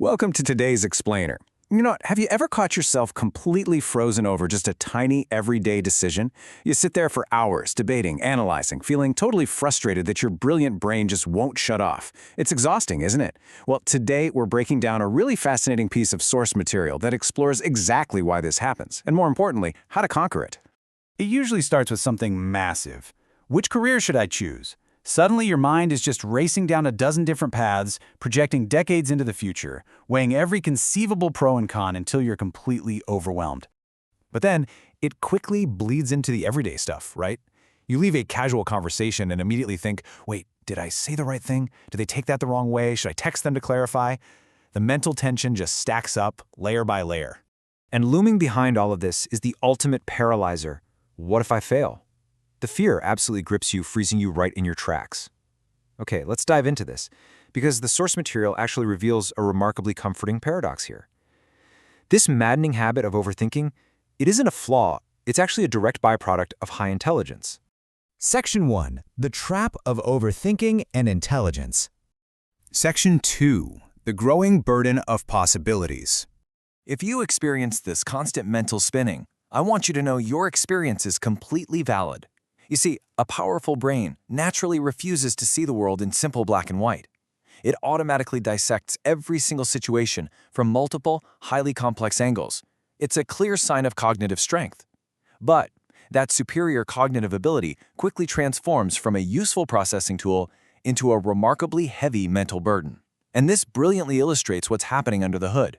Welcome to today's explainer. You know, have you ever caught yourself completely frozen over just a tiny, everyday decision? You sit there for hours, debating, analyzing, feeling totally frustrated that your brilliant brain just won't shut off. It's exhausting, isn't it? Well, today we're breaking down a really fascinating piece of source material that explores exactly why this happens, and more importantly, how to conquer it. It usually starts with something massive. Which career should I choose? Suddenly your mind is just racing down a dozen different paths, projecting decades into the future, weighing every conceivable pro and con until you're completely overwhelmed. But then, it quickly bleeds into the everyday stuff, right? You leave a casual conversation and immediately think, wait, did I say the right thing? Did they take that the wrong way? Should I text them to clarify? The mental tension just stacks up layer by layer. And looming behind all of this is the ultimate paralyzer. What if I fail? The fear absolutely grips you, freezing you right in your tracks. Okay, let's dive into this, because the source material actually reveals a remarkably comforting paradox here. This maddening habit of overthinking, it isn't a flaw, it's actually a direct byproduct of high intelligence. Section 1. The Trap of Overthinking and Intelligence. Section 2. The Growing Burden of Possibilities. If you experience this constant mental spinning, I want you to know your experience is completely valid. You see, a powerful brain naturally refuses to see the world in simple black and white. It automatically dissects every single situation from multiple, highly complex angles. It's a clear sign of cognitive strength. But that superior cognitive ability quickly transforms from a useful processing tool into a remarkably heavy mental burden. And this brilliantly illustrates what's happening under the hood.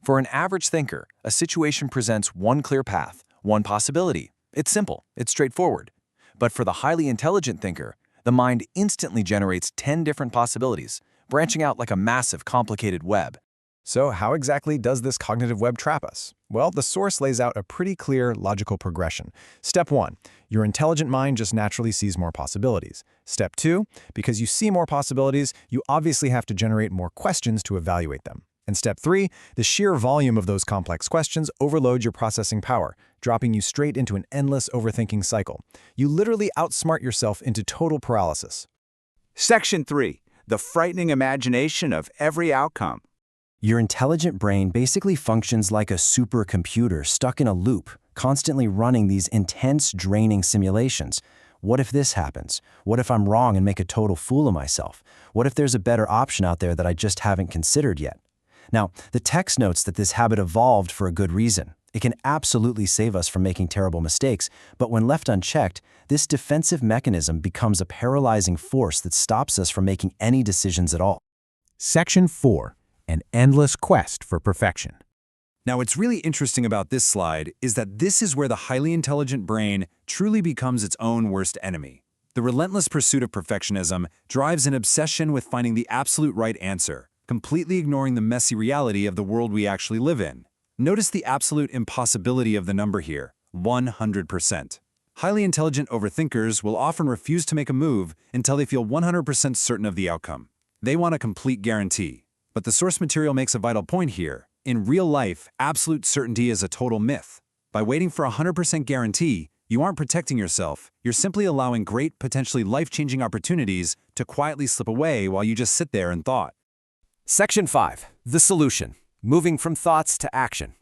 For an average thinker, a situation presents one clear path, one possibility. It's simple, it's straightforward. But for the highly intelligent thinker, the mind instantly generates 10 different possibilities, branching out like a massive, complicated web. So how exactly does this cognitive web trap us? Well, the source lays out a pretty clear, logical progression. Step 1, your intelligent mind just naturally sees more possibilities. Step 2, because you see more possibilities, you obviously have to generate more questions to evaluate them. And step 3, the sheer volume of those complex questions overloads your processing power, dropping you straight into an endless overthinking cycle. You literally outsmart yourself into total paralysis. Section 3. The Frightening Imagination of Every Outcome. Your intelligent brain basically functions like a supercomputer stuck in a loop, constantly running these intense, draining simulations. What if this happens? What if I'm wrong and make a total fool of myself? What if there's a better option out there that I just haven't considered yet? Now, the text notes that this habit evolved for a good reason. It can absolutely save us from making terrible mistakes, but when left unchecked, this defensive mechanism becomes a paralyzing force that stops us from making any decisions at all. Section 4. An Endless Quest for Perfection. Now, what's really interesting about this slide is that this is where the highly intelligent brain truly becomes its own worst enemy. The relentless pursuit of perfectionism drives an obsession with finding the absolute right answer, completely ignoring the messy reality of the world we actually live in. Notice the absolute impossibility of the number here, 100%. Highly intelligent overthinkers will often refuse to make a move until they feel 100% certain of the outcome. They want a complete guarantee. But the source material makes a vital point here. In real life, absolute certainty is a total myth. By waiting for a 100% guarantee, you aren't protecting yourself. You're simply allowing great, potentially life-changing opportunities to quietly slip away while you just sit there in thought. Section 5. The Solution. Moving from thoughts to action.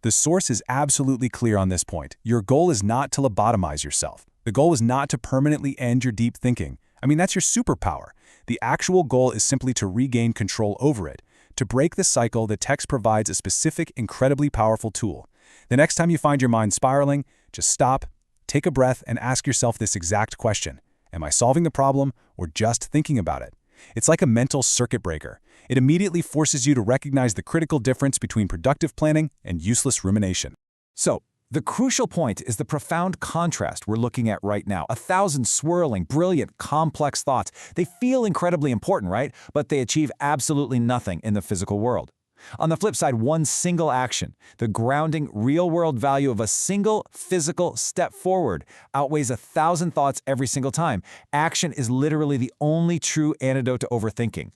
The source is absolutely clear on this point. Your goal is not to lobotomize yourself. The goal is not to permanently end your deep thinking. That's your superpower. The actual goal is simply to regain control over it. To break the cycle, the text provides a specific, incredibly powerful tool. The next time you find your mind spiraling, just stop, take a breath, and ask yourself this exact question. Am I solving the problem or just thinking about it? It's like a mental circuit breaker. It immediately forces you to recognize the critical difference between productive planning and useless rumination. So, the crucial point is the profound contrast we're looking at right now. 1,000 swirling, brilliant, complex thoughts. They feel incredibly important, right? But they achieve absolutely nothing in the physical world. On the flip side, one single action, the grounding, real-world value of a single physical step forward, outweighs 1,000 thoughts every single time. Action is literally the only true antidote to overthinking.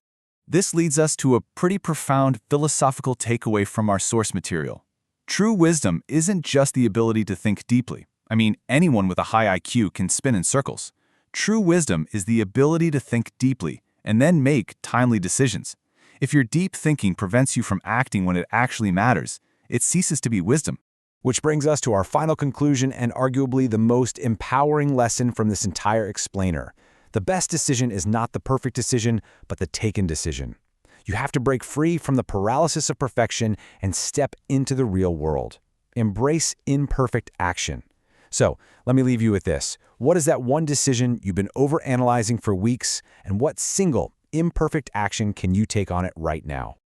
This leads us to a pretty profound philosophical takeaway from our source material. True wisdom isn't just the ability to think deeply. Anyone with a high IQ can spin in circles. True wisdom is the ability to think deeply and then make timely decisions. If your deep thinking prevents you from acting when it actually matters, it ceases to be wisdom. Which brings us to our final conclusion and arguably the most empowering lesson from this entire explainer. The best decision is not the perfect decision, but the taken decision. You have to break free from the paralysis of perfection and step into the real world. Embrace imperfect action. So, let me leave you with this. What is that one decision you've been overanalyzing for weeks, and what single, imperfect action can you take on it right now?